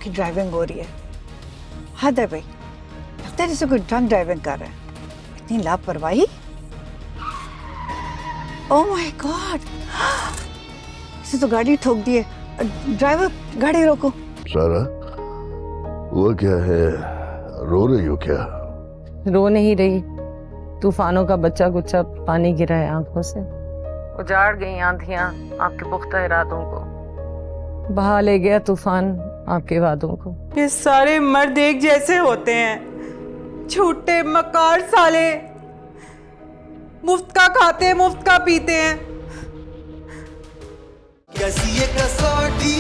की ड्राइविंग हो रही है। हद है भाई, लगता है जैसे कोई ड्रंक ड्राइविंग कर रहा है। इतनी लापरवाही। ओह माय गॉड, इसे तो गाड़ी ठोक दी है। ड्राइवर गाड़ी रोको। सारा, वो क्या है, रो रही हो क्या? रो नहीं रही, तूफानों का बच्चा कुच्चा पानी गिरा है आंखों से। उजाड़ गई आंधियां आपके पुख्ता इरादों को, बहा ले गया तूफान आपके वादों को। ये सारे मर्द एक जैसे होते हैं, झूठे मकार साले, मुफ्त का खाते हैं मुफ्त का पीते हैं। कैसी ये कसौटी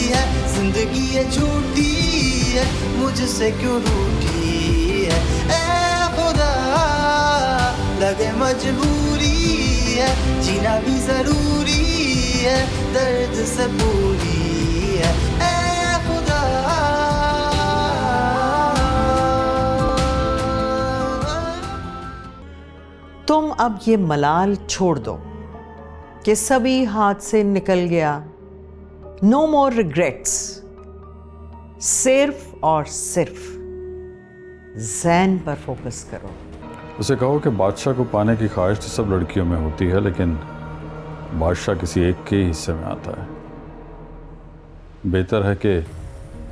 है, जिंदगी ये झूठी है, मुझसे क्यों रूठी है। ए खुदा, लगे मजबूरी है, जीना भी जरूरी है, दर्द से पूरी है। ए खुदा, तुम अब ये मलाल छोड़ दो कि सभी हाथ से निकल गया। नो मोर रिग्रेट्स। सिर्फ और सिर्फ जैन पर फोकस करो। उसे कहो कि बादशाह को पाने की ख्वाहिश तो सब लड़कियों में होती है, लेकिन बादशाह किसी एक के ही हिस्से में आता है। बेहतर है कि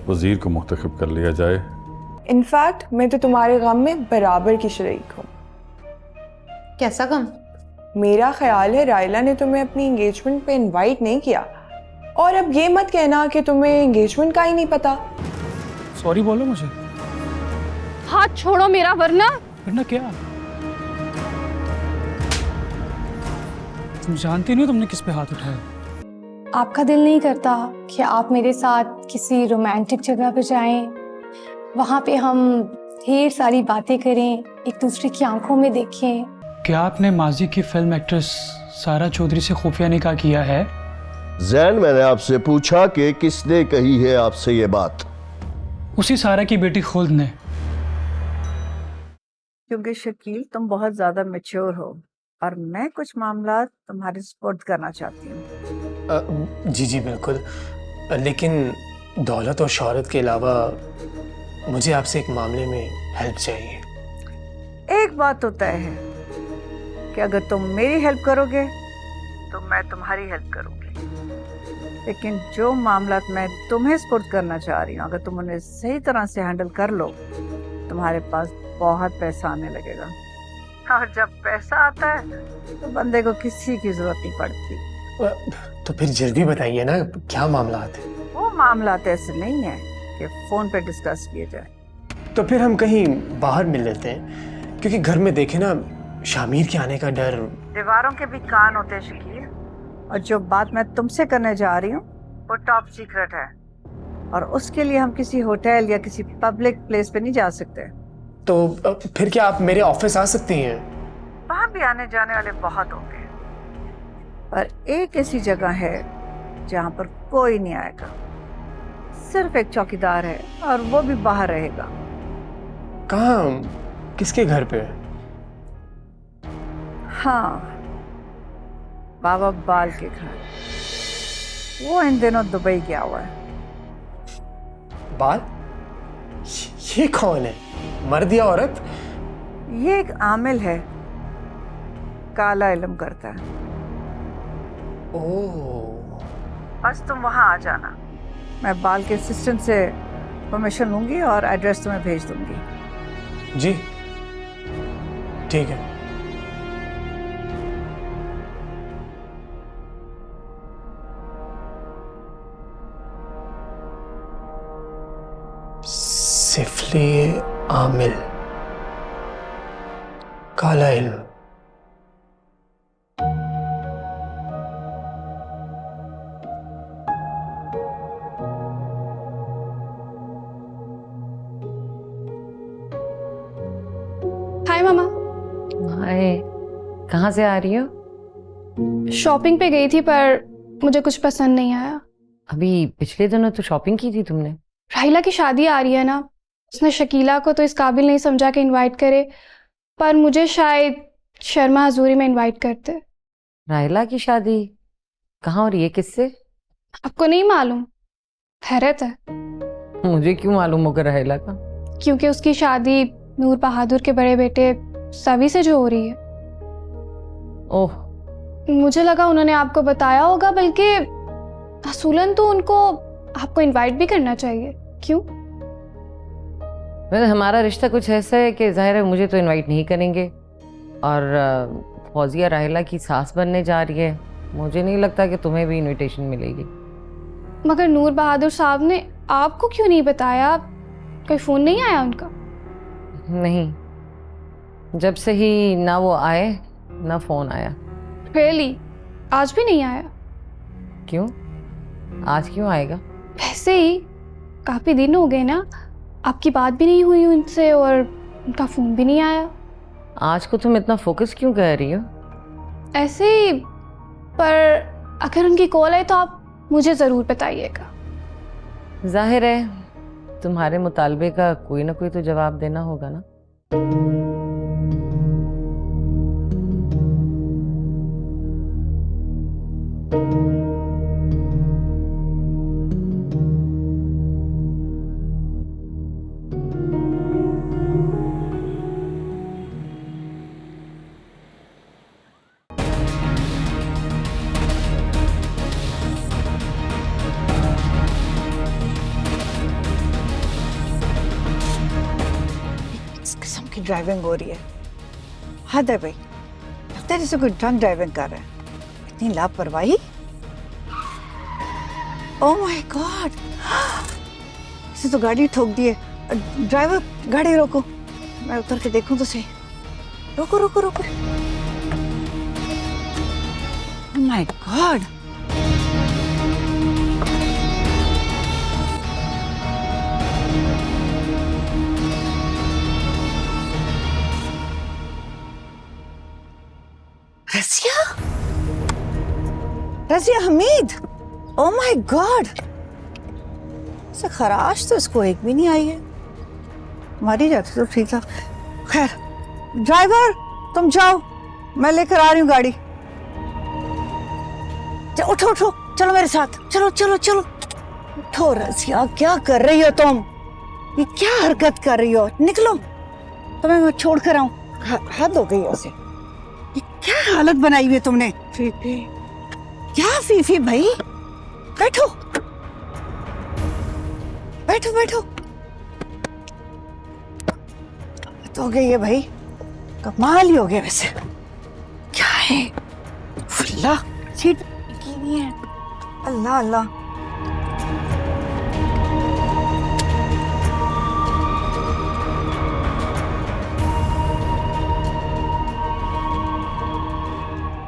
वजीर को मुंतखब कर लिया जाए। इनफैक्ट मैं तो तुम्हारे गम में बराबर की शरीक हूँ। कैसा गम? मेरा ख्याल है रायला ने तुम्हें अपनी एंगेजमेंट पे इनवाइट नहीं किया, और अब ये मत कहना कि तुम्हें एंगेजमेंट का ही नहीं पता। सॉरी बोलो मुझे। हाथ छोड़ो मेरा, वरना क्या? तुम जानती नहीं हो तुमने किस पे हाथ उठाया? आपका दिल नहीं करता कि आप मेरे साथ किसी रोमांटिक जगह पे जाएं, वहां पे हम ढेर सारी बातें करें, एक दूसरे की आंखों में देखें। क्या आपने माजी की फिल्म एक्ट्रेस सारा चौधरी से खुफिया निकाह किया है? जैन, मैंने आपसे पूछा कि किसने कही है आपसे ये बात? उसी सारा की बेटी खुद ने। क्योंकि शकील तुम बहुत ज्यादा मैच्योर हो और मैं कुछ मामला तुम्हारे सपोर्ट करना चाहती हूँ। जी जी बिल्कुल, लेकिन दौलत और शोहरत के अलावा मुझे आपसे एक मामले में हेल्प चाहिए। एक बात तो तय है कि अगर तुम मेरी हेल्प करोगे तो मैं तुम्हारी हेल्प करूंगी, लेकिन जो मामला मैं तुम्हें सपोर्ट करना चाह रही हूँ, अगर तुम उन्हें सही तरह से हैंडल कर लो, तुम्हारे पास बहुत पैसा आने लगेगा। और जब पैसा आता है तो बंदे को किसी की जरूरत नहीं पड़ती। तो फिर जल्दी बताइए ना, क्या मामला है? वो मामला ऐसे नहीं है कि फोन पे डिस्कस किए जाए। तो फिर हम कहीं बाहर मिल लेते हैं, क्योंकि घर में देखे ना शामिर के आने का डर। दीवारों के भी कान होते हैं शकील, और जो बात मैं तुमसे करने जा रही हूँ वो टॉप सीक्रेट है, और उसके लिए हम किसी होटल या किसी पब्लिक प्लेस पे नहीं जा सकते। तो फिर क्या आप मेरे ऑफिस आ सकती हैं? वहां भी आने जाने वाले बहुत होंगे, पर एक ऐसी जगह है जहाँ पर कोई नहीं आएगा। सिर्फ एक चौकीदार है और वो भी बाहर रहेगा। कहाँ? किसके घर पे? हाँ, बाबा बाल के घर। वो इन दिनों दुबई गया हुआ है। बाल? ये कौन है, मर्द या औरत? ये एक आमिल है, काला इल्म करता है। ओह। बस तुम वहां आ जाना, मैं बाल के असिस्टेंट से परमिशन लूंगी और एड्रेस तुम्हें भेज दूंगी। जी ठीक है। सिफले आमिल, काला इल्म। हाय मामा। हाय, कहाँ से आ रही हो? शॉपिंग पे गई थी पर मुझे कुछ पसंद नहीं आया। अभी पिछले दिनों तो शॉपिंग की थी तुमने। राहिला की शादी आ रही है ना, उसने शकीला को तो इस काबिल नहीं समझा कि इनवाइट करे, पर मुझे शायद शर्मा हजूरी में इनवाइट करते। राहिला की शादी कहाँ हो रही है, किससे? आपको नहीं मालूम? हैरत है, मुझे क्यों मालूम होगा राहिला का? क्योंकि उसकी शादी नूर बहादुर के बड़े बेटे सवी से जो हो रही है। ओह, मुझे लगा उन्होंने आपको बताया होगा, बल्कि असूलन तो उनको आपको इनवाइट भी करना चाहिए। क्यों? वैसे हमारा रिश्ता कुछ ऐसा है कि जाहिर है मुझे तो इनवाइट नहीं करेंगे, और फौजिया राहिला की सास बनने जा रही है, मुझे नहीं लगता कि तुम्हें भी इनविटेशन मिलेगी। मगर नूर बहादुर साहब ने आपको क्यों नहीं बताया? कोई फ़ोन नहीं आया उनका? नहीं, जब से ही ना वो आए ना फ़ोन आया। रियली? आज भी नहीं आया? क्यों? आज क्यों आएगा? वैसे ही काफ़ी दिन हो गए ना, आपकी बात भी नहीं हुई उनसे और उनका फ़ोन भी नहीं आया। आज को तुम इतना फोकस क्यों कर रही हो? ऐसे ही, पर अगर उनकी कॉल आए तो आप मुझे ज़रूर बताइएगा। जाहिर है तुम्हारे मुतालबे का कोई ना कोई तो जवाब देना होगा ना। किस किस्म की ड्राइविंग हो रही है? हद है भाई, लगता है जैसे कोई ड्रंक ड्राइविंग कर रहा है। इतनी लापरवाही! ओह माय गॉड, इसे तो गाड़ी ठोक दी है। ड्राइवर, गाड़ी रोको, मैं उतर के देखूं तो सही। रोको रोको रोको। Oh my God, Razia, Razia Hamid, oh my God, ऐसा खराश तो इसको एक भी नहीं आई है। मारी जाती तो ठीक था। खैर, ड्राइवर तुम जाओ, मैं लेकर आ रही हूँ गाड़ी। उठो उठो, चलो मेरे साथ, चलो चलो चलो। उठो रज़िया, क्या कर रही हो तुम? ये क्या हरकत कर रही हो? निकलो, तुम्हें मैं छोड़ कर आऊं। हद हो गई ऐसे। ये क्या हालत बनाई हुई है तुमने? फीफी, क्या फीफी भाई? बैठो बैठो बैठो। तो हो गई है भाई, कमाल ही हो गया वैसे। क्या है? फुल्ला सीट की नहीं है। अल्लाह अल्लाह,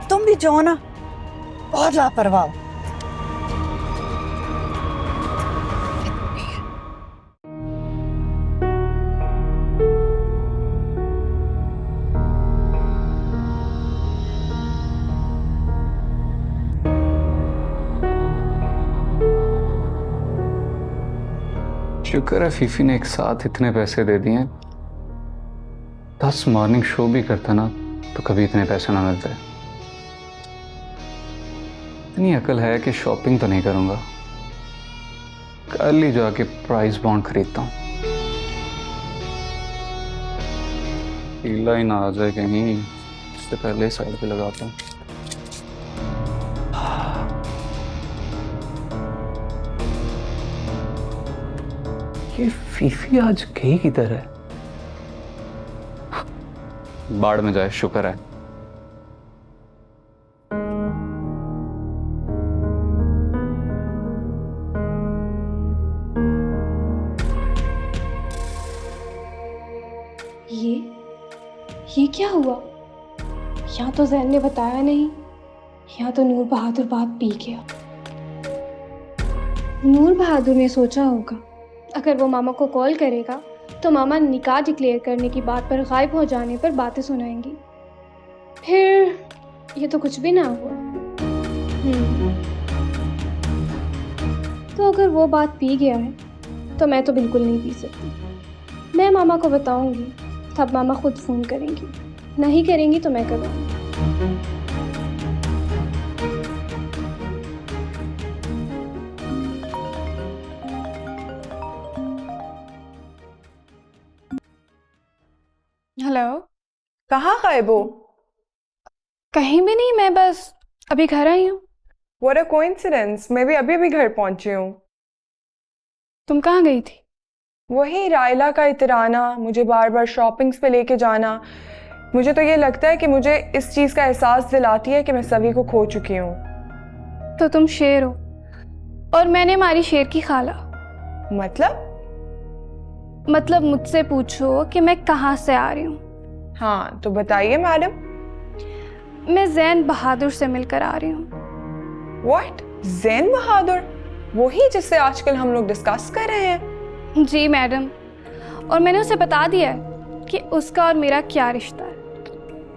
तुम भी जाओ ना, बहुत लापरवाह हो। शुक्र है फीफी ने एक साथ इतने पैसे दे दिए। 10 मॉर्निंग शो भी करता ना तो कभी इतने पैसे ना मिलते। इतनी अकल है कि शॉपिंग तो नहीं करूंगा, कल ही जाके प्राइस बॉन्ड खरीदता हूँ। हीला ही ना आ जाए कहीं, इससे पहले साइड पे लगाता हूँ। ये फीफी आज गई किधर है? बाढ़ में जाए, शुक्र है। ये क्या हुआ? या तो जैन ने बताया नहीं, या तो नूर बहादुर बात पी गया। नूर बहादुर ने सोचा होगा अगर वो मामा को कॉल करेगा तो मामा निकाह डिक्लेयर करने की बात पर गायब हो जाने पर बातें सुनाएंगी। फिर ये तो कुछ भी ना हुआ। तो अगर वो बात पी गया है तो मैं तो बिल्कुल नहीं पी सकती। मैं मामा को बताऊंगी, तब मामा खुद फ़ोन करेंगी। नहीं करेंगी तो मैं करवाऊंगी। हेलो। कहाँ गायब हो? कहीं भी नहीं, मैं बस अभी घर आई हूँ। What a coincidence, मैं भी अभी घर पहुंची हूँ। तुम कहाँ गई थी? वही रायला का इतराना, मुझे बार बार शॉपिंग्स पे लेके जाना। मुझे तो ये लगता है कि मुझे इस चीज़ का एहसास दिलाती है कि मैं सभी को खो चुकी हूँ। तो तुम शेर हो और मैंने मारी शेर की खाला। मतलब मुझसे पूछो कि मैं कहाँ से आ रही हूँ। हाँ तो बताइए मैडम। मैं जैन बहादुर से मिलकर आ रही हूँ। What? जैन बहादुर? वही जिससे आजकल हम लोग डिस्कस कर रहे हैं? जी मैडम, और मैंने उसे बता दिया है कि उसका और मेरा क्या रिश्ता है।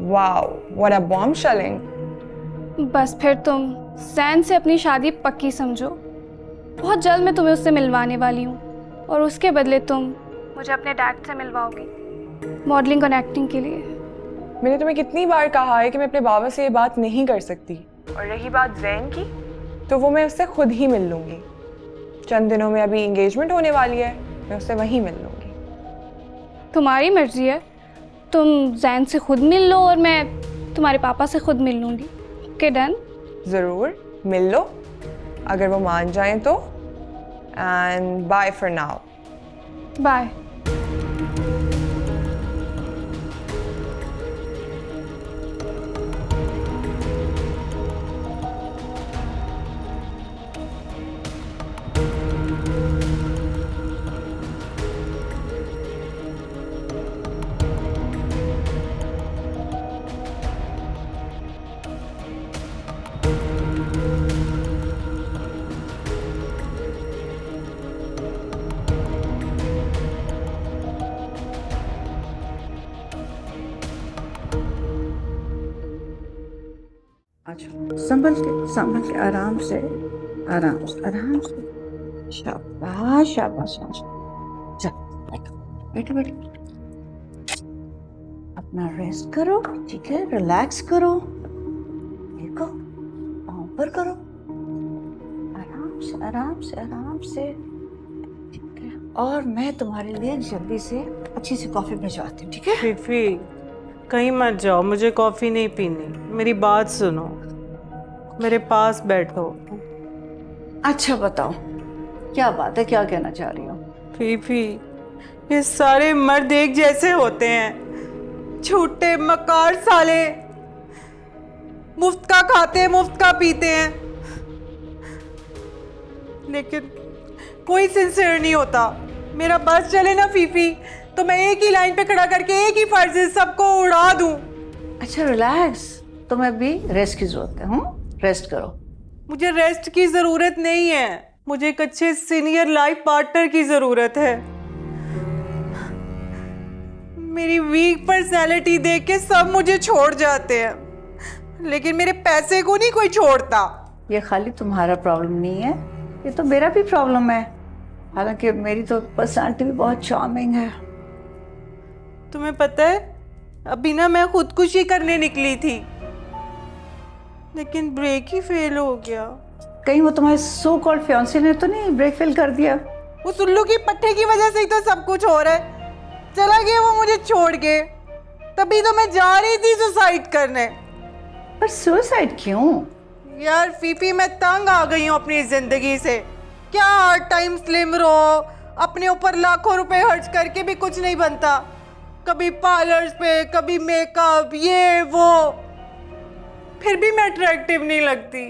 Wow, what a bombshelling। बस फिर तुम जैन से अपनी शादी पक्की समझो। बहुत जल्द मैं तुम्हें उससे मिलवाने वाली हूँ और उसके बदले तुम मुझे अपने डैड से मिलवाओगी मॉडलिंग और एक्टिंग के लिए। मैंने तुम्हें कितनी बार कहा है कि मैं अपने बाबा से ये बात नहीं कर सकती। और रही बात जैन की, तो वो मैं उससे खुद ही मिल लूंगी। चंद दिनों में अभी एंगेजमेंट होने वाली है, मैं उससे वहीं मिल लूंगी। तुम्हारी मर्जी है, तुम जैन से खुद मिल लो और मैं तुम्हारे पापा से खुद मिल लूंगी। Okay done? ज़रूर मिल लो, अगर वो मान जाएं तो। And bye for now. Bye. अच्छा, संभल के आराम से आराम से। शाबाश शाबाश शाबाश। चल बैठो बैठो, अपना रेस्ट करो, ठीक है? रिलैक्स करो, देखो पाँव ऊपर करो, आराम से, ठीक है? और मैं तुम्हारे लिए जल्दी से अच्छी सी कॉफी भिजवाती हूँ, ठीक है? फीफी कहीं मत जाओ, मुझे कॉफ़ी नहीं पीनी। मेरी बात सुनो, मेरे पास बैठो। अच्छा बताओ, क्या बात है, क्या कहना चाह रही हो? फीफी, ये सारे मर्द एक जैसे होते हैं, झूठे मकार साले, मुफ्त का खाते मुफ्त का पीते हैं, लेकिन कोई सिंसियर नहीं होता। मेरा बस चले ना फीफी, तो मैं एक ही लाइन पे खड़ा करके एक ही फर्ज से सबको उड़ा दूं। अच्छा रिलैक्स, तुम्हें भी रेस्ट की जरूरत है। रेस्ट करो। मुझे रेस्ट की जरूरत नहीं है, मुझे एक अच्छे सीनियर लाइफ पार्टनर की जरूरत है। मेरी वीक पर्सनैलिटी देख के सब मुझे छोड़ जाते हैं, लेकिन मेरे पैसे को नहीं कोई छोड़ता। ये खाली तुम्हारा प्रॉब्लम नहीं है, ये तो मेरा भी प्रॉब्लम है। हालांकि मेरी तो पर्सनैलिटी भी बहुत चार्मिंग है। तुम्हें पता है, अभी ना मैं खुदकुशी करने निकली थी, लेकिन ब्रेक ही फेल हो गया। कहीं वो तुम्हारे सो कॉल्ड फियांसे ने तो नहीं ब्रेक फेल कर दिया? वो सुल्लू की पट्टे की वजह से ही तो सब कुछ हो रहा है। चला गया वो मुझे छोड़ के, तभी तो मैं जा रही थी सुसाइड करने। पर सुसाइड क्यों? यार फीफी, मैं तंग आ गई हूँ अपनी जिंदगी से। क्या हर टाइम स्लिम रहो, अपने ऊपर लाखों रुपए खर्च करके भी कुछ नहीं बनता। कभी पार्लर्स पे, कभी मेकअप, ये वो, फिर भी मैं अट्रैक्टिव नहीं लगती।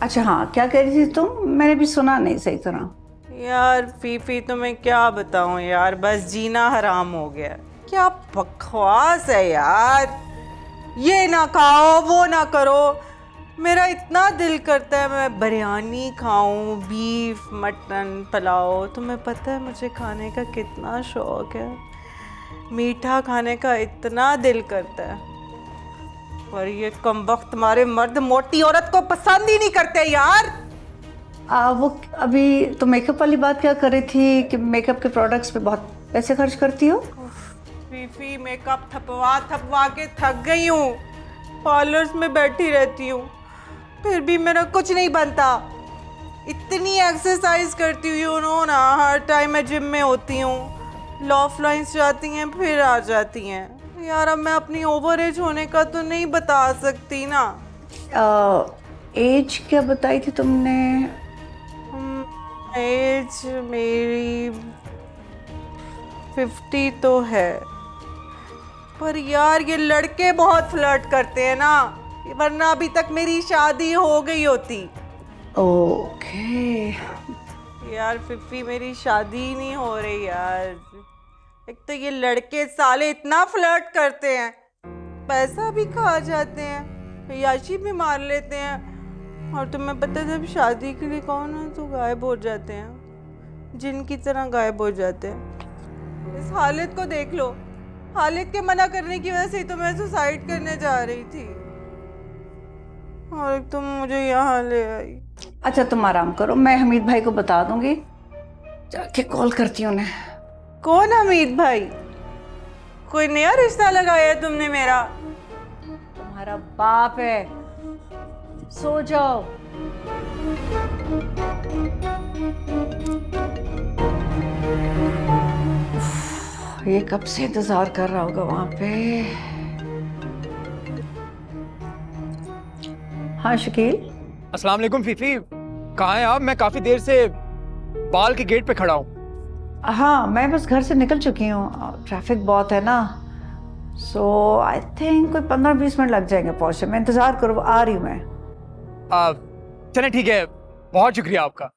अच्छा हाँ, क्या कह रही थी तुम? मैंने भी सुना नहीं सही तरह। यार फीफी, तुम्हें क्या बताऊं यार, बस जीना हराम हो गया। क्या बकवास है यार, ये ना खाओ वो ना करो। मेरा इतना दिल करता है मैं बिरयानी खाऊं, बीफ, मटन, पुलाव। तुम्हें पता है मुझे खाने का कितना शौक है, मीठा खाने का इतना दिल करता है। पर ये कमबख्त तुम्हारे मर्द मोटी औरत को पसंद ही नहीं करते यार। वो अभी तो मेकअप वाली बात क्या कर रही थी कि मेकअप के प्रोडक्ट्स पे बहुत पैसे खर्च करती हो? फीफी मेकअप थपवा थपवा के थक गई हूँ। पार्लर्स में बैठी रहती हूँ, फिर भी मेरा कुछ नहीं बनता। इतनी एक्सरसाइज करती हूँ ना, हर टाइम मैं जिम में होती हूँ, लॉफ लाइन्स जाती हैं फिर आ जाती हैं। यार अब मैं अपनी ओवर एज होने का तो नहीं बता सकती ना। एज क्या बताई थी तुमने? एज मेरी 50 तो है, पर यार ये लड़के बहुत फ्लर्ट करते हैं ना, वरना अभी तक मेरी शादी हो गई होती। ओके। यार फिफी मेरी शादी ही नहीं हो रही यार। एक तो ये लड़के साले इतना फ्लर्ट करते हैं, पैसा भी खा जाते हैं, याशी भी मार लेते हैं, और तुम्हें पता है जब शादी के लिए कौन है तो गायब हो जाते हैं, जिन की तरह गायब हो जाते हैं। इस हालत को देख लो, हालत के मना करने की वजह से ही तो मैं सुसाइड करने जा रही थी, और तुम मुझे यहाँ ले आई। अच्छा तुम आराम करो, मैं हमीद भाई को बता दूंगी, जाके कॉल करती हूँ उन्हें। कौन हमीद भाई? कोई नया रिश्ता लगाया है तुमने मेरा? तुम्हारा बाप है, सो जाओ। ये कब से इंतजार कर रहा होगा वहां पे। हाँ शकील। अस्सलाम वालेकुम फीफी, कहाँ हैं आप? मैं काफी देर से बाल के गेट पे खड़ा हूँ। हाँ मैं बस घर से निकल चुकी हूँ, ट्रैफिक बहुत है ना, सो आई थिंक कोई 15-20 मिनट लग जाएंगे पहुंचे में। इंतजार करो, आ रही हूँ मैं। चलें ठीक है, बहुत शुक्रिया आपका।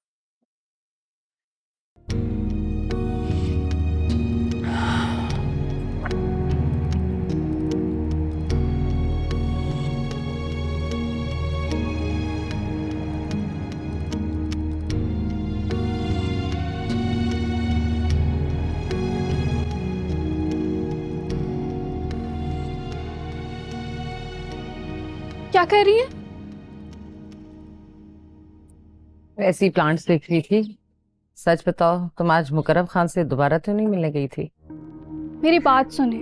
क्या कर रही है? ऐसी प्लांट्स देख रही थी। सच बताओ, तुम आज मुकर्रम खान से दोबारा तो नहीं मिलने गई थी? मेरी बात सुने,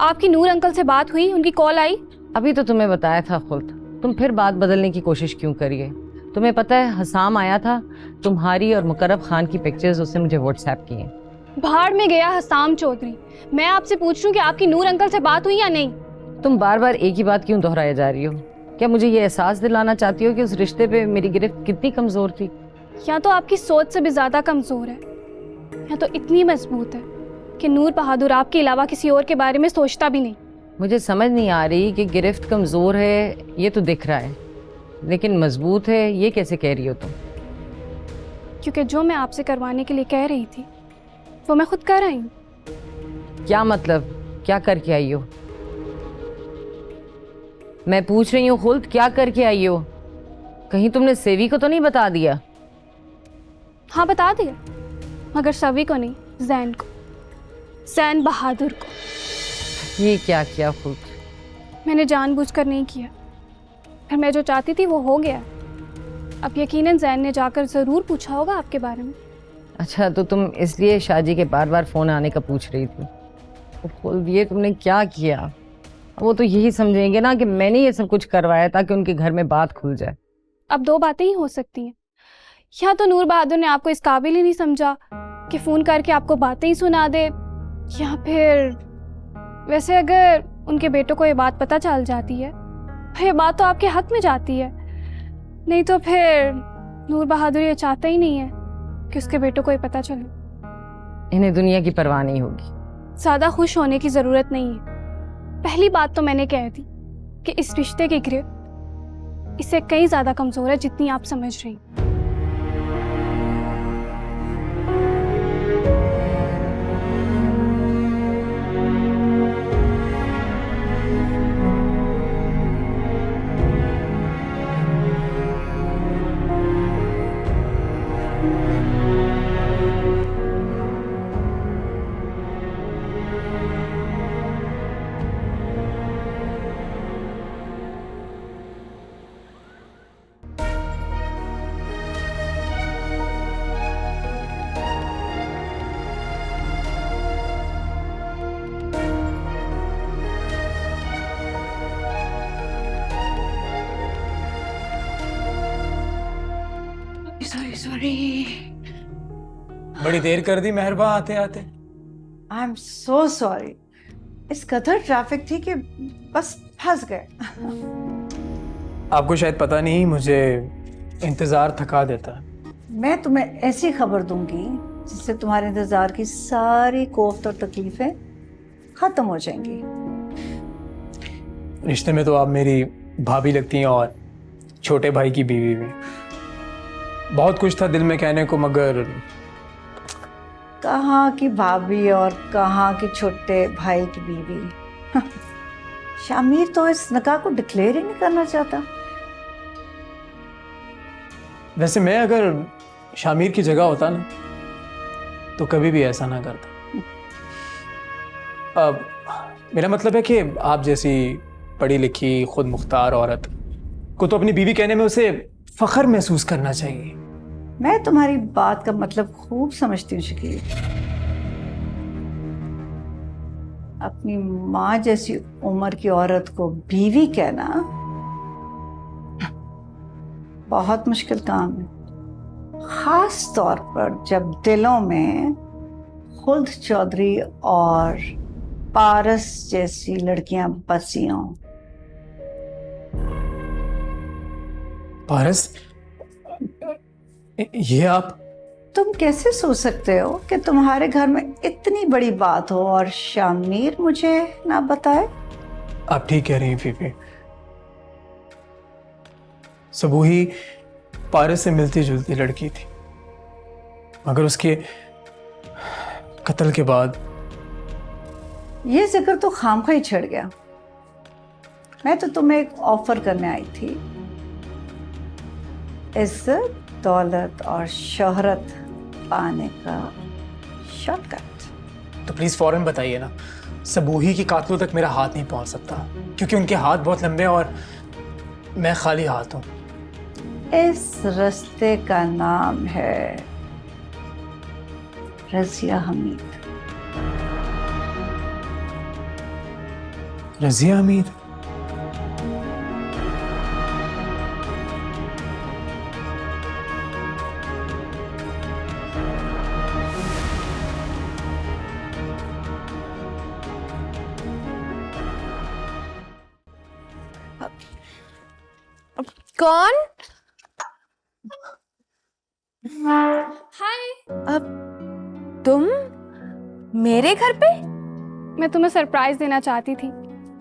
आपकी नूर अंकल से बात हुई? उनकी कॉल आई? अभी तो तुम्हें बताया था खुद, तुम फिर बात बदलने की कोशिश क्यों करिए? तुम्हें पता है हसाम आया था, तुम्हारी और मुकर्रम खान की पिक्चर्स उसने मुझे व्हाट्सएप की हैं। भाड़ में गया हसाम चौधरी। मैं आपसे पूछ रही हूँ कि आपकी नूर अंकल से बात हुई या नहीं? तुम बार बार एक ही बात क्यों दोहराए जा रही हो? क्या मुझे ये एहसास दिलाना चाहती हो कि उस रिश्ते पे मेरी गिरफ्त कितनी कमजोर थी? या तो आपकी सोच से भी ज्यादा कमजोर है, या तो इतनी मजबूत है कि नूर बहादुर आपके अलावा किसी और के बारे में सोचता भी नहीं। मुझे समझ नहीं आ रही कि गिरफ्त कमजोर है ये तो दिख रहा है, लेकिन मजबूत है ये कैसे कह रही हो तुम? क्योंकि जो मैं आपसे करवाने के लिए कह रही थी वो मैं खुद कर आई हूँ। क्या मतलब? क्या करके आई हो? मैं पूछ रही हूँ खुल्द, क्या करके आई हो? कहीं तुमने सेवी को तो नहीं बता दिया? हाँ बता दिया, मगर सभी को नहीं, जैन को, जैन बहादुर को। ये क्या किया खुद? मैंने जानबूझकर नहीं किया, फिर मैं जो चाहती थी वो हो गया। अब यकीनन जैन ने जाकर ज़रूर पूछा होगा आपके बारे में। अच्छा तो तुम इसलिए शाजी के बार बार फ़ोन आने का पूछ रही थी? तो खुद ये तुमने क्या किया? वो तो यही समझेंगे ना कि मैंने ये सब कुछ करवाया ताकि उनके घर में बात खुल जाए। अब दो बातें ही हो सकती हैं, या तो नूर बहादुर ने आपको इस काबिल ही नहीं समझा कि फ़ोन करके आपको बातें ही सुना दे, या फिर वैसे अगर उनके बेटों को ये बात पता चल जाती है तो ये बात तो आपके हक में जाती है, नहीं तो फिर नूर बहादुर ये चाहता ही नहीं है कि उसके बेटों को ये पता चले। इन्हें दुनिया की परवाह नहीं होगी। ज़्यादा खुश होने की ज़रूरत नहीं है। पहली बात तो मैंने कह दी कि इस रिश्ते की गिरफ्त इससे कहीं ज़्यादा कमज़ोर है जितनी आप समझ रही हैं। सॉरी। बड़ी देर कर दी मेहरबा आते आते। I am so sorry. इस कदर ट्रैफिक थी कि बस फंस गए। आपको शायद पता नहीं, मुझे इंतज़ार थका देता है। मैं तुम्हें ऐसी खबर दूंगी जिससे तुम्हारे इंतजार की सारी कोफ्त और तकलीफें खत्म हो जाएंगी। रिश्ते में तो आप मेरी भाभी लगती हैं और छोटे भाई की बीवी भी। बहुत कुछ था दिल में कहने को, मगर कहाँ की भाभी और कहाँ की छोटे भाई की बीवी। शामिर तो इस निकाह को डिक्लेयर ही नहीं करना चाहता। वैसे मैं अगर शामिर की जगह होता ना तो कभी भी ऐसा ना करता। अब मेरा मतलब है कि आप जैसी पढ़ी लिखी खुद मुख्तार औरत को तो अपनी बीवी कहने में उसे फख्र महसूस करना चाहिए। मैं तुम्हारी बात का मतलब खूब समझती हूँ शकील। अपनी माँ जैसी उम्र की औरत को बीवी कहना बहुत मुश्किल काम है, खास तौर पर जब दिलों में खुद चौधरी और पारस जैसी लड़कियां बसी हों। पारस, ये आप? तुम कैसे सोच सकते हो कि तुम्हारे घर में इतनी बड़ी बात हो और शामिर मुझे ना बताए? आप ठीक कह रही हैं फीफी। सबूही पारस से मिलती जुलती लड़की थी, मगर उसके कत्ल के बाद ये जिक्र तो खामखा ही छिड़ गया। मैं तो तुम्हें एक ऑफर करने आई थी, इज्जत, दौलत और शोहरत पाने का शॉर्टकट। तो प्लीज फौरन बताइए ना। सबूही की कातलों तक मेरा हाथ नहीं पहुंच सकता क्योंकि उनके हाथ बहुत लंबे और मैं खाली हाथ हूं। इस रास्ते का नाम है रज़िया हमीद। रज़िया हमीद? कौन? हाय। अब तुम मेरे घर पे? मैं तुम्हें सरप्राइज देना चाहती थी।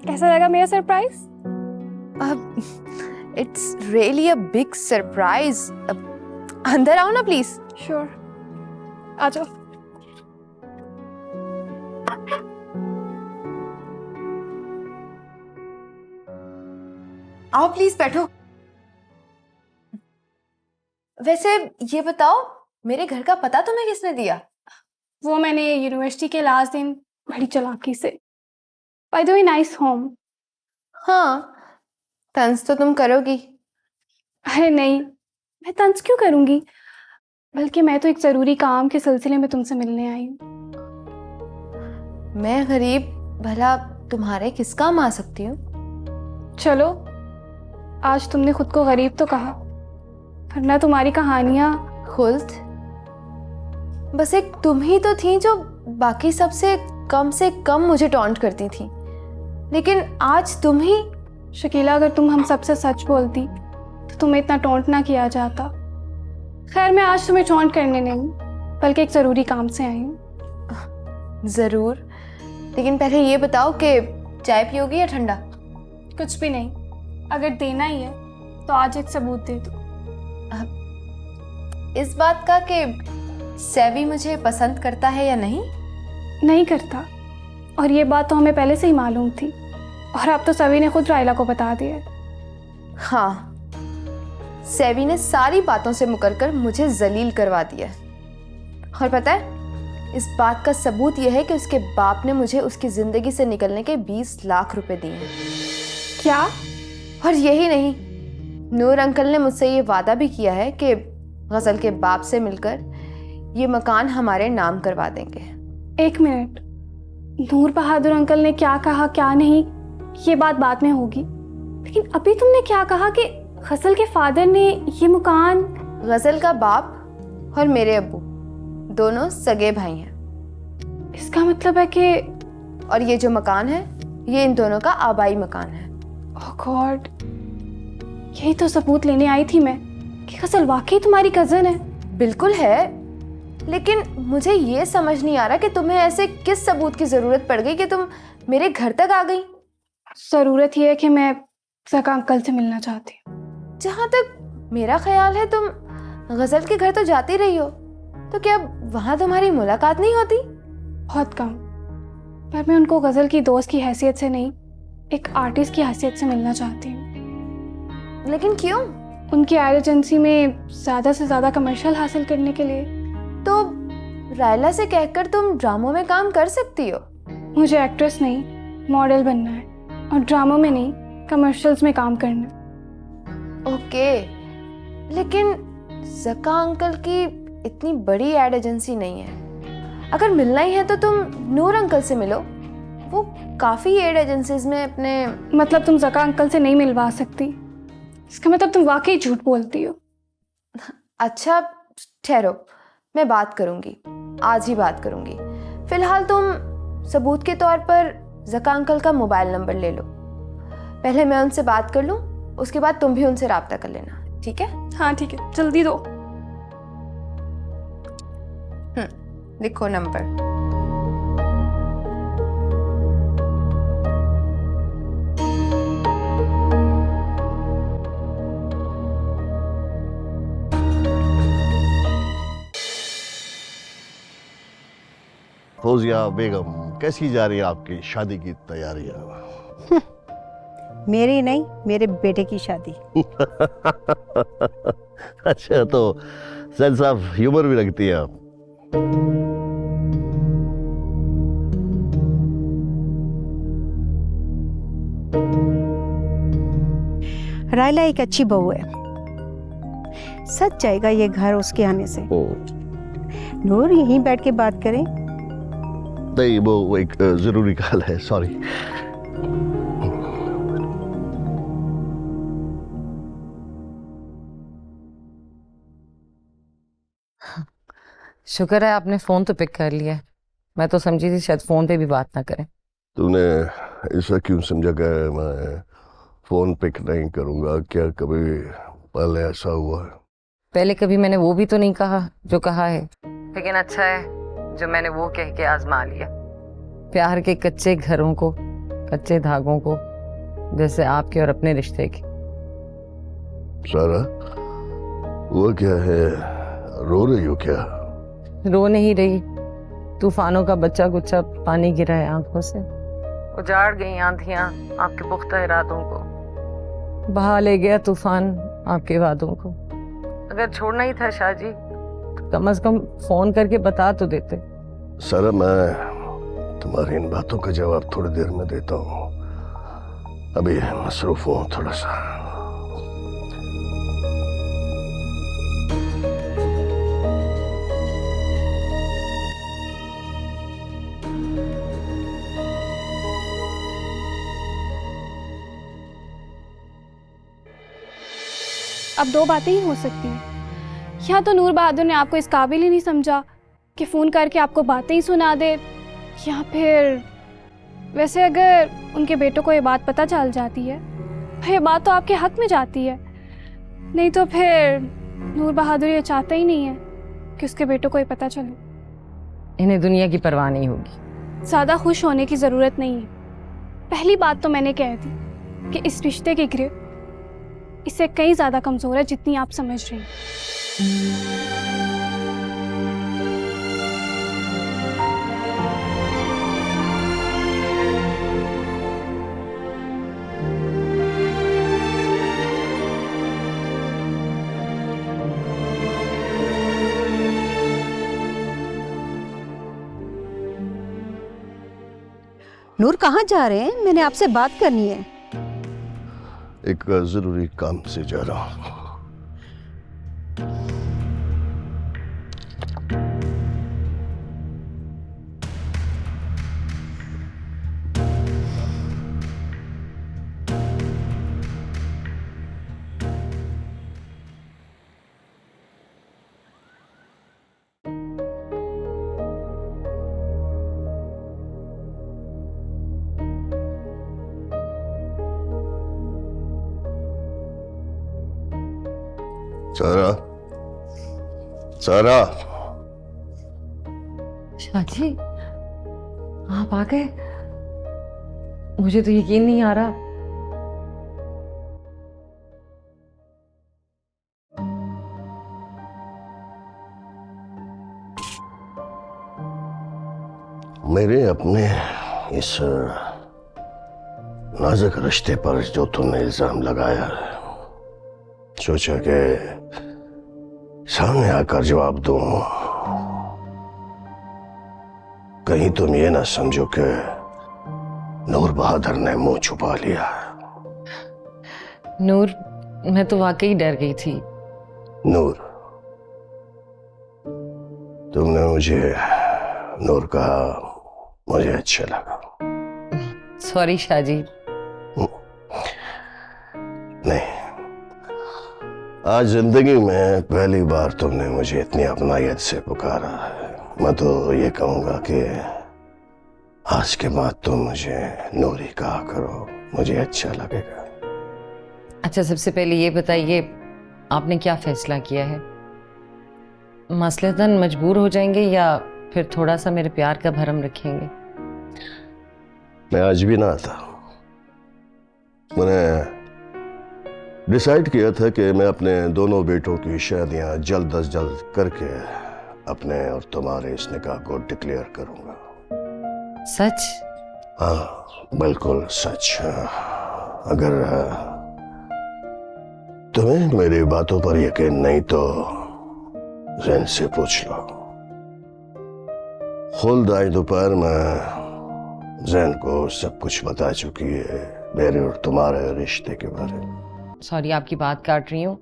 कैसा लगा मेरा सरप्राइज? अब it's really a big surprise. अंदर आओ ना प्लीज। श्योर, आ जाओ। आओ प्लीज बैठो। वैसे ये बताओ, मेरे घर का पता तुम्हें किसने दिया? वो मैंने यूनिवर्सिटी के लास्ट दिन बड़ी चालाकी से। By the way, nice home. हाँ, तंज तो तुम करोगी। अरे नहीं, मैं तंज क्यों करूंगी, बल्कि मैं तो एक जरूरी काम के सिलसिले में तुमसे मिलने आई हूँ। मैं गरीब भला तुम्हारे किस काम आ सकती हूँ? चलो, आज तुमने खुद को गरीब तो कहा, वरना तुम्हारी कहानियां। खुद बस एक तुम ही तो थी जो बाकी सबसे कम मुझे टॉन्ट करती थी, लेकिन आज तुम ही। शकीला, अगर तुम हम सबसे सच बोलती तो तुम्हें इतना टॉन्ट ना किया जाता। खैर, मैं आज तुम्हें टॉन्ट करने नहीं बल्कि एक ज़रूरी काम से आई हूँ। ज़रूर, लेकिन पहले ये बताओ कि चाय पियोगी या ठंडा? कुछ भी नहीं, अगर देना ही है तो आज एक सबूत दे दो। इस बात का कि सैवी मुझे पसंद करता है या नहीं? नहीं करता, और ये बात तो हमें पहले से ही मालूम थी, और अब तो सभी ने खुद रायला को बता दिया है। हाँ, सैवी ने सारी बातों से मुकरकर मुझे जलील करवा दिया है। और पता है, इस बात का सबूत यह है कि उसके बाप ने मुझे उसकी जिंदगी से निकलने के 20 लाख रुपए दिए हैं। क्या? और यही नहीं, नूर अंकल ने मुझसे ये वादा भी किया है कि गजल के बाप से मिलकर ये मकान हमारे नाम करवा देंगे। एक मिनट, नूर बहादुर अंकल ने क्या कहा क्या नहीं ये बात बाद में होगी, लेकिन अभी तुमने क्या कहा कि गजल के फादर ने ये मकान? गजल का बाप और मेरे अब्बू दोनों सगे भाई हैं। इसका मतलब है कि और ये जो मकान है ये इन दोनों का आबाई मकान है। ओह गॉड, यही तो सबूत लेने आई थी मैं कि गजल वाकई तुम्हारी कजन है। बिल्कुल है, लेकिन मुझे ये समझ नहीं आ रहा कि तुम्हें ऐसे किस सबूत की जरूरत पड़ गई कि तुम मेरे घर तक आ गई। ज़रूरत ये है कि मैं ज़का अंकल से मिलना चाहती हूँ। जहाँ तक मेरा ख्याल है तुम गजल के घर तो जाती रही हो, तो क्या वहाँ तुम्हारी मुलाकात नहीं होती? बहुत कम, पर मैं उनको गजल की दोस्त की हैसियत से नहीं, एक आर्टिस्ट की हैसियत से मिलना चाहती हूँ। लेकिन क्यों? उनकी एड एजेंसी में ज़्यादा से ज़्यादा कमर्शियल हासिल करने के लिए। तो रायला से कहकर तुम ड्रामों में काम कर सकती हो। मुझे एक्ट्रेस नहीं मॉडल बनना है, और ड्रामों में नहीं कमर्शियल्स में काम करना है। ओके, लेकिन ज़का अंकल की इतनी बड़ी एड एजेंसी नहीं है। अगर मिलना ही है तो तुम नूर अंकल से मिलो, वो काफ़ी एड एजेंसीज में अपने। मतलब तुम ज़का अंकल से नहीं मिलवा सकती? इसका मतलब तुम वाकई झूठ बोलती हो। अच्छा ठहरो, मैं बात करूंगी, आज ही बात करूंगी। फिलहाल तुम सबूत के तौर पर ज़का अंकल का मोबाइल नंबर ले लो। पहले मैं उनसे बात कर लूं, उसके बाद तुम भी उनसे राब्ता कर लेना, ठीक है? हाँ ठीक है, जल्दी दो। लिखो नंबर। फौजिया बेगम, कैसी जा रही है आपकी शादी की तैयारियां? मेरी नहीं, मेरे बेटे की शादी। अच्छा, तो सेंस ऑफ ह्यूमर भी रखती है आप। रायला एक अच्छी बहू है, सच जाएगा ये घर उसके आने से। नूर यहीं बैठ के बात करें। नहीं, वो एक जरूरी कॉल है, सॉरी। शुक्र है आपने फोन तो पिक कर लिया। मैं तो समझी थी शायद फोन पे भी बात ना करें। तूने ऐसा क्यों समझा कि मैं फोन पिक नहीं करूंगा? क्या कभी पहले ऐसा हुआ है? पहले कभी मैंने वो भी तो नहीं कहा जो कहा है, लेकिन अच्छा है जो मैंने वो कह के आजमा लिया। प्यार के कच्चे घरों को, कच्चे धागों को, जैसे आपके और अपने रिश्ते के। सारा, वो क्या है, रो रही हो क्या? रो नहीं रही, तूफानों का बच्चा गुच्चा पानी गिरा है आंखों से। उजाड़ गई आंधियां आपके पुख्ता इरादों को, बहा ले गया तूफान आपके वादों को। अगर छोड़ना ही था शाहजी तो कम से कम फोन करके बता तो देते। सारा, मैं तुम्हारी इन बातों का जवाब थोड़ी देर में देता हूँ, अभी मसरूफ हूँ थोड़ा सा। अब दो बातें ही हो सकती हैं, या तो नूर बहादुर ने आपको इस काबिल ही नहीं समझा कि फ़ोन करके आपको बातें ही सुना दे, या फिर वैसे अगर उनके बेटों को ये बात पता चल जाती है तो ये बात तो आपके हक में जाती है, नहीं तो फिर नूर बहादुर ये चाहता ही नहीं है कि उसके बेटों को ये पता चले। इन्हें दुनिया की परवाह नहीं होगी। ज़्यादा खुश होने की ज़रूरत नहीं है। पहली बात तो मैंने कह दी कि इस रिश्ते की ग्रिप इससे कहीं ज़्यादा कमज़ोर है जितनी आप समझ रही हैं। नूर कहाँ जा रहे हैं? मैंने आपसे बात करनी है। एक जरूरी काम से जा रहा हूँ। सारा, सारा, शाजी, आप आ गए? मुझे तो यकीन नहीं आ रहा। मेरे अपने इस नाजुक रिश्ते पर जो तुमने इल्जाम लगाया है, सोचा कि सामने आकर जवाब दूं। कहीं तुम ये ना समझो कि नूर बहादुर ने मुंह छुपा लिया। नूर, मैं तो वाकई डर गई थी। नूर, तुमने मुझे नूर कहा, मुझे अच्छा लगा। सॉरी शाजी। नहीं, आज जिंदगी में पहली बार तुमने मुझे इतनी अपनायत से पुकारा है। मैं तो ये कहूंगा कि आज के बाद तुम मुझे नूरी कहा करो, मुझे अच्छा लगेगा। अच्छा, सबसे पहले ये बताइए, आपने क्या फैसला किया है? मसलतन मजबूर हो जाएंगे या फिर थोड़ा सा मेरे प्यार का भरम रखेंगे? मैं आज भी ना था। मैंने डिसाइड किया था कि मैं अपने दोनों बेटों की शादियां जल्द अज जल्द करके अपने और तुम्हारे इस निकाह को डिक्लेयर करूंगा। सच? हाँ, बिल्कुल सच। अगर तुम्हें मेरी बातों पर यकीन नहीं तो जैन से पूछ लो। खुद आज दोपहर में जैन को सब कुछ बता चुकी है मेरे और तुम्हारे रिश्ते के बारे में। सॉरी, आपकी बात काट रही हूँ,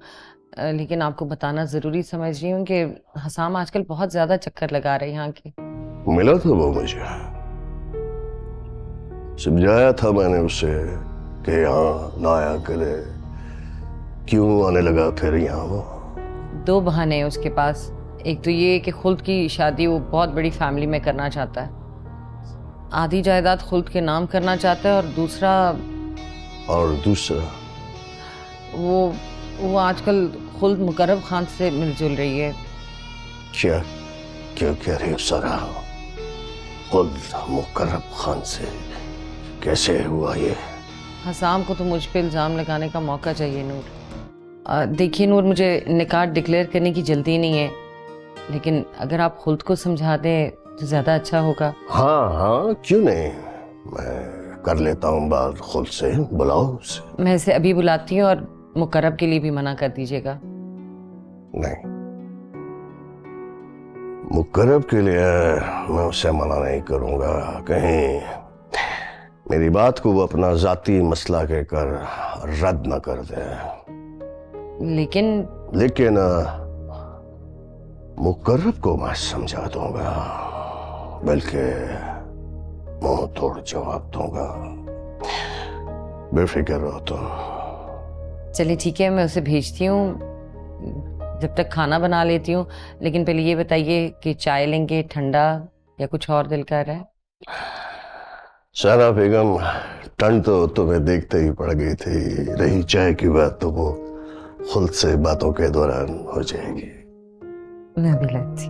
लेकिन आपको बताना ज़रूरी समझ रही हूँ कि हसाम आजकल बहुत ज़्यादा चक्कर लगा रहे हैं यहाँ के। मिला था वो मुझे, समझाया था मैंने उसे कि यहाँ ना आया करे। क्यों आने लगा फिर यहाँ वो? दो बहाने हैं उसके पास। एक तो ये कि खुल्द की शादी वो बहुत बड़ी फैमिली में करना चाहता है, आधी जायदाद खुल्द के नाम करना चाहता है, और दूसरा वो आजकल खुल्द मुकर्रब खान से मिलजुल रही है। क्या क्यों कह रही हो सारा? खुद मुकर्रब खान से कैसे हुआ ये? हसाम को तो मुझ पे इल्ज़ाम लगाने का मौका चाहिए नूर। देखिए नूर, मुझे निकाह डिक्लेयर करने की जल्दी नहीं है, लेकिन अगर आप खुद को समझा दें तो ज़्यादा अच्छा होगा। हाँ हाँ, क्यों नहीं, मैं कर लेता हूँ बात खुद से। बुलाओ उसे। मैं इसे अभी बुलाती हूँ, और मुकर्रब के लिए भी मना कर दीजिएगा। नहीं, मुकर्रब के लिए मैं उसे मना नहीं करूँगा। कहीं मेरी बात को वो अपना जाती मसला कहकर रद्द न कर दे। लेकिन मुकर्रब को मैं समझा दूंगा, बल्कि मुंह तोड़ जवाब दूंगा। बेफिक्र रहो तुम। चलिए ठीक है, मैं उसे भेजती हूँ, जब तक खाना बना लेती हूँ। लेकिन पहले ये बताइए कि चाय लेंगे, ठंडा या कुछ और दिल कर रहा है? सारा बेगम, ठंड तो तुम्हें देखते ही पड़ गई थी। रही चाय की बात तो वो खुद से बातों के दौरान हो जाएगी। मैं भी लगती।